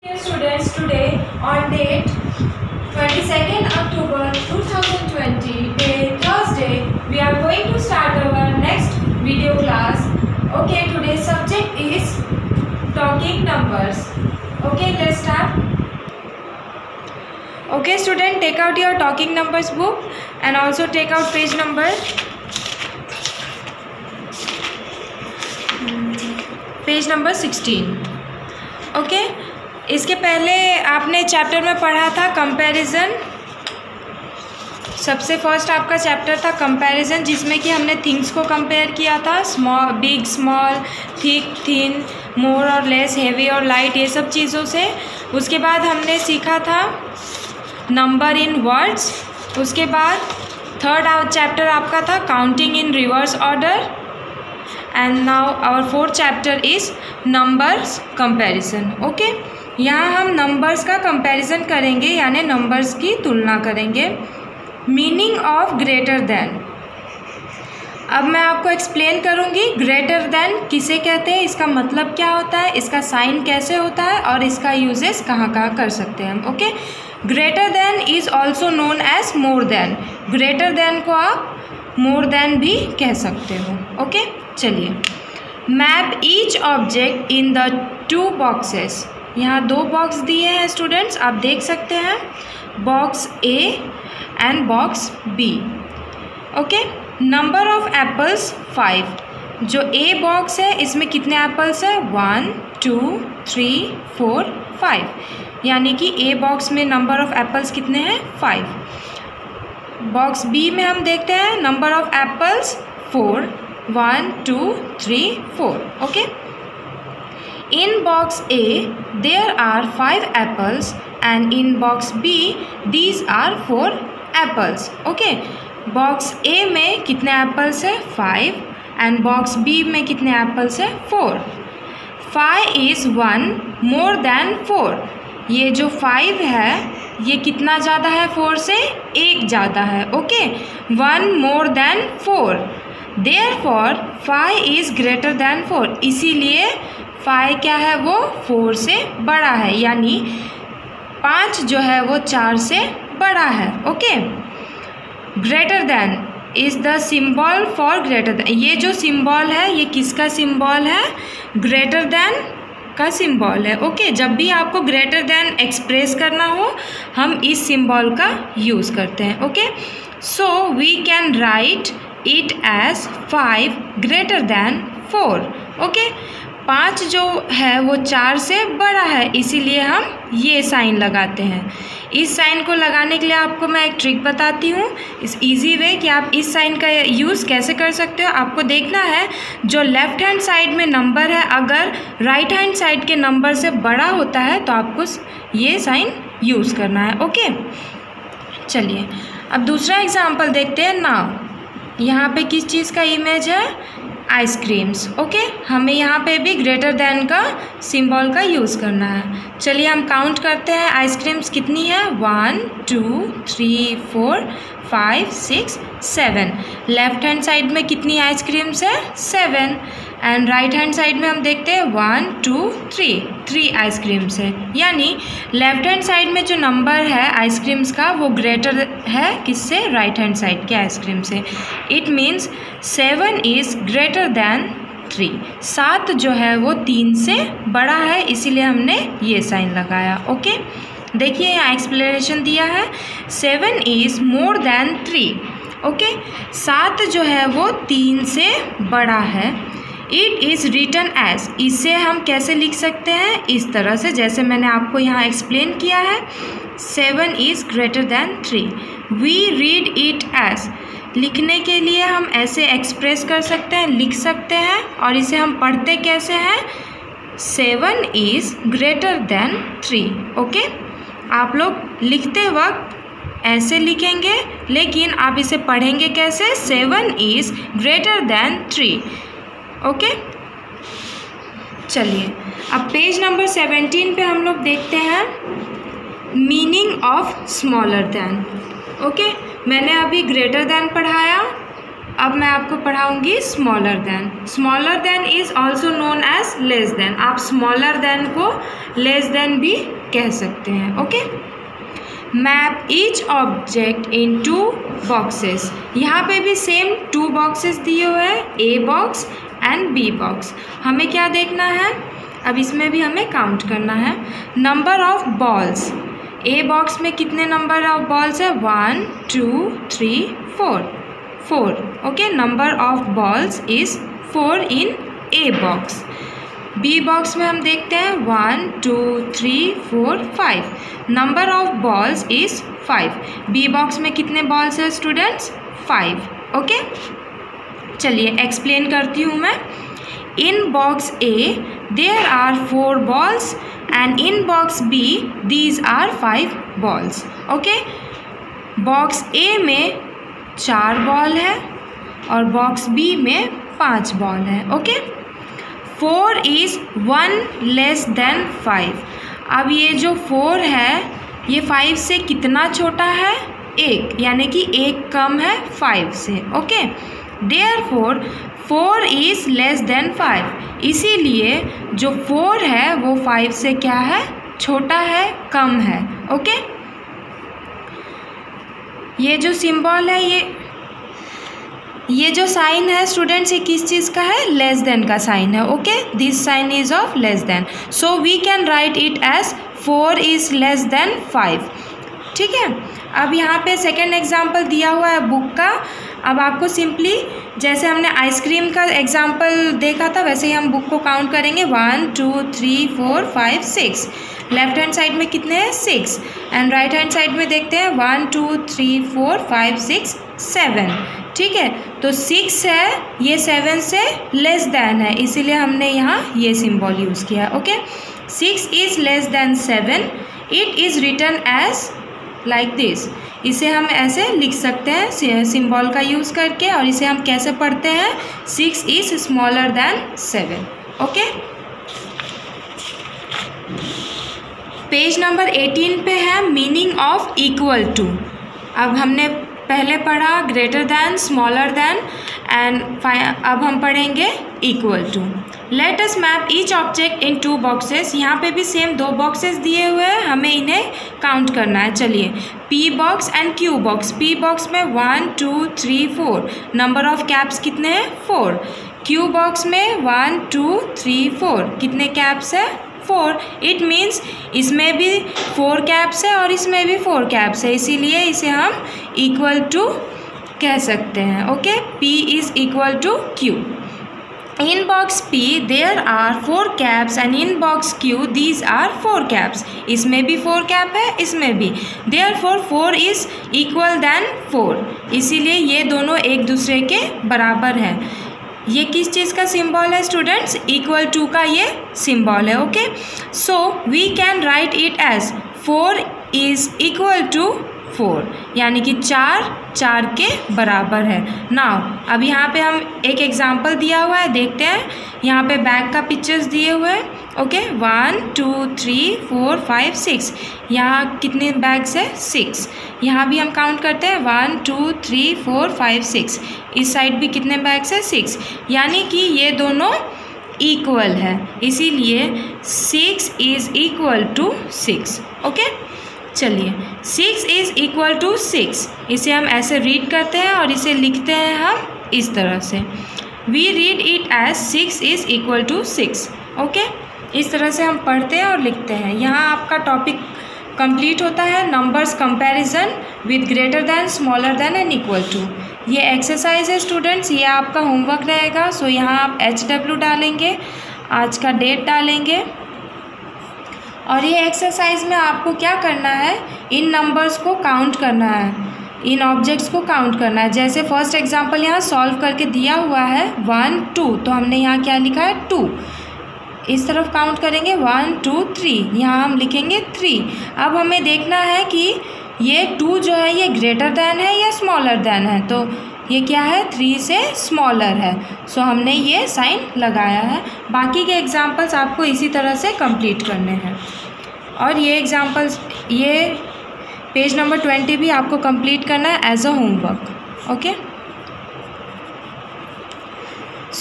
Dear students, today on date 22nd October 2020, day Thursday, we are going to start our next video class. Okay, today's subject is talking numbers. Okay, let's start. Okay, student, take out your talking numbers book and also take out page number 16. Okay. इसके पहले आपने chapter में पढ़ा था comparison. सबसे first आपका chapter था comparison, जिसमें कि हमने थिंग्स को कंपेयर किया था, small, big, small, thick, thin, more और लेस, हेवी और लाइट, ये सब चीज़ों से। उसके बाद हमने सीखा था नंबर इन वर्ड्स। उसके बाद थर्ड चैप्टर आपका था counting in reverse order. And now our fourth chapter is numbers comparison. Okay, यहाँ हम नंबर्स का कंपैरिजन करेंगे, यानी नंबर्स की तुलना करेंगे। मीनिंग ऑफ ग्रेटर देन, अब मैं आपको एक्सप्लेन करूँगी ग्रेटर देन किसे कहते हैं, इसका मतलब क्या होता है, इसका साइन कैसे होता है और इसका यूजेस कहाँ कहाँ कर सकते हैं हम। Okay, greater than is also known as more than. Greater than को आप मोर देन भी कह सकते हो। ओके, चलिए। Map each object in the two boxes, यहाँ दो बॉक्स दिए हैं स्टूडेंट्स, आप देख सकते हैं, box A and box B. Okay, number of apples 5। जो ए बॉक्स है इसमें कितने एप्पल्स है, 1 2 3 4 5, यानी कि ए बॉक्स में नंबर ऑफ एप्पल्स कितने हैं, 5। बॉक्स बी में हम देखते हैं number of apples 4, 1 2 3 4। Okay, in box A there are 5 apples and in box B these are 4 apples. Okay, box A में कितने एप्पल्स है, 5, and box B में कितने एप्पल्स है, 4. 5 is 1 more than 4. ये जो 5 है ये कितना ज़्यादा है 4 से, 1 ज़्यादा है। Okay, 1 more than 4. Therefore 5 is greater than 4. इसीलिए 5 क्या है, वो 4 से बड़ा है, यानी 5 जो है वो 4 से बड़ा है। Okay, greater than is the symbol for greater than. ये जो सिंबल है ये किसका सिंबल है, ग्रेटर देन का सिंबल है। ओके, जब भी आपको ग्रेटर देन एक्सप्रेस करना हो हम इस सिंबल का यूज़ करते हैं। Okay, so we can write it as 5 greater than 4। Okay, 5 जो है वो 4 से बड़ा है, इसीलिए हम ये साइन लगाते हैं। इस साइन को लगाने के लिए आपको मैं एक ट्रिक बताती हूँ, इस इजी वे कि आप इस साइन का यूज़ कैसे कर सकते हो। आपको देखना है जो लेफ़्ट हैंड साइड में नंबर है अगर राइट हैंड साइड के नंबर से बड़ा होता है तो आपको ये साइन यूज़ करना है। ओके, चलिए अब दूसरा एग्जाम्पल देखते हैं। नाउ यहाँ पे किस चीज़ का इमेज है, आइसक्रीम्स। ओके, हमें यहाँ पे भी ग्रेटर देन का सिंबल का यूज़ करना है। चलिए हम काउंट करते हैं, आइसक्रीम्स कितनी है, 1 2 3 4 5 6 7। लेफ्ट हैंड साइड में कितनी आइसक्रीम्स है, 7, एंड राइट हैंड साइड में हम देखते हैं 1 2 3 आइसक्रीम्स है, यानी लेफ्ट हैंड साइड में जो नंबर है आइसक्रीम्स का वो ग्रेटर है किससे, राइट हैंड साइड के आइसक्रीम से। It means 7 is greater than 3। 7 जो है वो 3 से बड़ा है, इसीलिए हमने ये साइन लगाया। ओके, देखिए यहाँ एक्सप्लेनेशन दिया है, 7 इज़ मोर देन 3। ओके, 7 जो है वो 3 से बड़ा है। इट इज़ रिटन एज, इसे हम कैसे लिख सकते हैं, इस तरह से जैसे मैंने आपको यहाँ एक्सप्लेन किया है, 7 is greater than 3। We read it as, लिखने के लिए हम ऐसे एक्सप्रेस कर सकते हैं, लिख सकते हैं। और इसे हम पढ़ते कैसे हैं, 7 इज़ ग्रेटर देन 3। ओके, आप लोग लिखते वक्त ऐसे लिखेंगे, लेकिन आप इसे पढ़ेंगे कैसे, 7 इज़ ग्रेटर देन 3। ओके, चलिए अब पेज नंबर 17 पे हम लोग देखते हैं meaning of smaller than. Okay, मैंने अभी ग्रेटर देन पढ़ाया, अब मैं आपको पढ़ाऊँगी smaller than. Smaller than is also known as less than. आप स्मॉलर देन को लेस देन भी कह सकते हैं। Okay. Map each object in 2 boxes. यहाँ पे भी सेम 2 बॉक्सेस दिए हुए हैं, A box and B box. हमें क्या देखना है, अब इसमें भी हमें काउंट करना है। Number of balls, a box में कितने नंबर ऑफ बॉल्स है, 1 2 3 4। Okay, number of balls is 4 in A box. B box में हम देखते हैं 1 2 3 4 5। Number of balls is 5। B box में कितने बॉल्स है स्टूडेंट्स, 5। ओके, चलिए एक्सप्लेन करती हूँ मैं। In box A there are 4 balls and in box B these are 5 balls. Okay, box A में 4 बॉल है और बॉक्स बी में 5 बॉल है। Okay, 4 is 1 less than 5। अब ये जो 4 है ये 5 से कितना छोटा है, 1, यानी कि 1 कम है 5 से। Okay, therefore 4 is less than 5। इसीलिए जो 4 है वो 5 से क्या है, छोटा है, कम है। ओके, ये जो सिंबल है, ये जो साइन है स्टूडेंट्स, ये किस चीज़ का है, लेस देन का साइन है। Okay, this sign is of less than, so we can write it as 4 is less than 5। ठीक है, अब यहाँ पे सेकेंड एग्जाम्पल दिया हुआ है बुक का। अब आपको सिंपली जैसे हमने आइसक्रीम का एग्जाम्पल देखा था वैसे ही हम बुक को काउंट करेंगे। 1 2 3 4 5 6। लेफ्ट हैंड साइड में कितने हैं, 6, एंड राइट हैंड साइड में देखते हैं 1 2 3 4 5 6 7। ठीक है, तो 6 है, ये 7 से लेस देन है, इसीलिए हमने यहाँ ये सिंबल यूज़ किया। Okay, 6 is less than 7। It is written as like this. इसे हम ऐसे लिख सकते हैं सिंबल का यूज़ करके। और इसे हम कैसे पढ़ते हैं, 6 is smaller than 7। Okay, page number 18 पे है मीनिंग ऑफ इक्वल टू। अब हमने पहले पढ़ा greater than, smaller than, and अब हम पढ़ेंगे equal to. Let us map each object in 2 boxes. यहाँ पे भी सेम 2 बॉक्सेस दिए हुए हैं, हमें इन्हें काउंट करना है। चलिए, P box and Q box. P box में 1 2 3 4। नंबर ऑफ कैप्स कितने हैं, 4। क्यू बॉक्स में 1 2 3 4। कितने कैप्स है, 4। इट मीन्स इसमें भी 4 कैप्स है और इसमें भी 4 कैप्स है, इसीलिए इसे हम इक्वल टू कह सकते हैं। Okay, P is equal to Q। In box P there are 4 caps and in box Q these are 4 caps. इसमें भी 4 कैप है, इसमें भी। देयरफॉर 4 इज़ इक्वल देन 4, इसीलिए ये दोनों एक दूसरे के बराबर हैं। ये किस चीज़ का सिंबल है स्टूडेंट्स, इक्वल टू का ये सिंबल है। Okay, so we can write it as 4 is equal to 4, यानी कि 4 के बराबर है। नाउ अब यहाँ पे हम एक एग्जांपल दिया हुआ है, देखते हैं। यहाँ पे बैग का पिक्चर्स दिए हुए हैं। ओके, 1 2 3 4 5 6। यहाँ कितने बैग्स है, 6। यहाँ भी हम काउंट करते हैं 1 2 3 4 5 6। इस साइड भी कितने बैग्स है, 6, यानी कि ये दोनों इक्वल है, इसीलिए 6 इज़ इक्वल टू 6। ओके, चलिए, 6 इज़ इक्वल टू 6, इसे हम ऐसे रीड करते हैं और इसे लिखते हैं हम इस तरह से। We read it as 6 is equal to 6। Okay, इस तरह से हम पढ़ते हैं और लिखते हैं। यहाँ आपका टॉपिक कंप्लीट होता है, numbers comparison with greater than, smaller than and equal to. ये एक्सरसाइज है स्टूडेंट्स, ये आपका होमवर्क रहेगा। सो यहाँ आप HW डालेंगे, आज का डेट डालेंगे, और ये एक्सरसाइज में आपको क्या करना है, इन नंबर्स को काउंट करना है, इन ऑब्जेक्ट्स को काउंट करना है। जैसे फर्स्ट एग्जांपल यहाँ सॉल्व करके दिया हुआ है 1 2, तो हमने यहाँ क्या लिखा है, 2। इस तरफ काउंट करेंगे 1 2 3, यहाँ हम लिखेंगे 3। अब हमें देखना है कि ये 2 जो है ये ग्रेटर दैन है या स्मॉलर दैन है, तो ये क्या है, 3 से स्मॉलर है। सो हमने ये साइन लगाया है। बाकी के एग्जांपल्स आपको इसी तरह से कंप्लीट करने हैं। और ये एग्जांपल्स, ये पेज नंबर 20 भी आपको कंप्लीट करना है as a homework. Okay.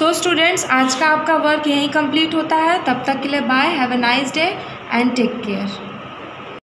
So students, आज का आपका वर्क यहीं कंप्लीट होता है। तब तक के लिए bye, have a nice day and take care.